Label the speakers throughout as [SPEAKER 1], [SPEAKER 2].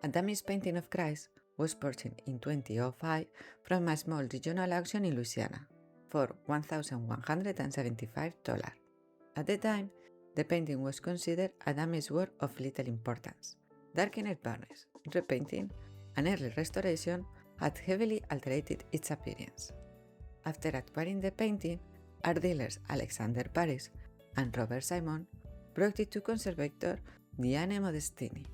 [SPEAKER 1] A damaged painting of Christ was purchased in 2005 from a small regional auction in Louisiana for $1,175. At the time, the painting was considered a damaged work of little importance. Darkened varnish, repainting, and early restoration had heavily altered its appearance. After acquiring the painting, art dealers Alexander Paris and Robert Simon brought it to conservator Diane Modestini.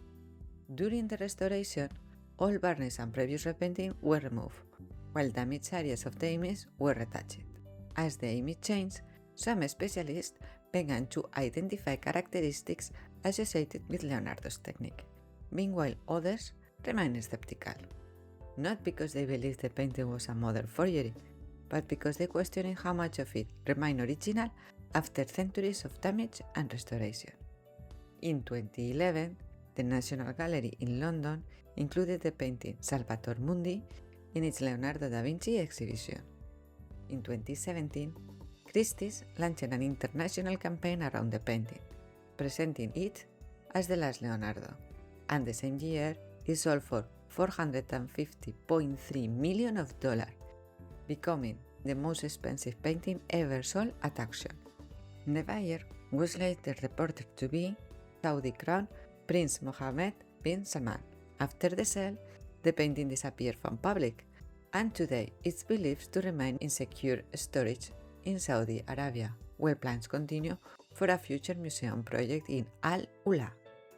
[SPEAKER 1] During the restoration, all varnish and previous repainting were removed, while damaged areas of the image were retouched. As the image changed, some specialists began to identify characteristics associated with Leonardo's technique, meanwhile others remained skeptical. Not because they believed the painting was a modern forgery, but because they questioned how much of it remained original after centuries of damage and restoration. In 2011, the National Gallery in London included the painting Salvator Mundi in its Leonardo da Vinci exhibition. In 2017, Christie's launched an international campaign around the painting, presenting it as the last Leonardo, and the same year it sold for $450.3 million, becoming the most expensive painting ever sold at auction. The buyer was later reported to be Saudi Crown Prince Mohammed bin Salman. After the sale, the painting disappeared from public, and today it's believed to remain in secure storage in Saudi Arabia, where plans continue for a future museum project in Al Ula.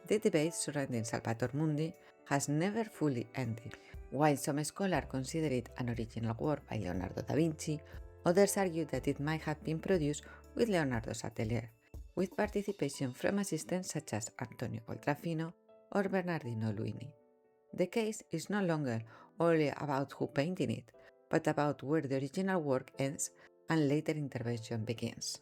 [SPEAKER 1] The debate surrounding Salvator Mundi has never fully ended. While some scholars consider it an original work by Leonardo da Vinci, others argue that it might have been produced with Leonardo's atelier, with participation from assistants such as Antonio Coltrafino or Bernardino Luini. The case is no longer only about who painted it, but about where the original work ends and later intervention begins.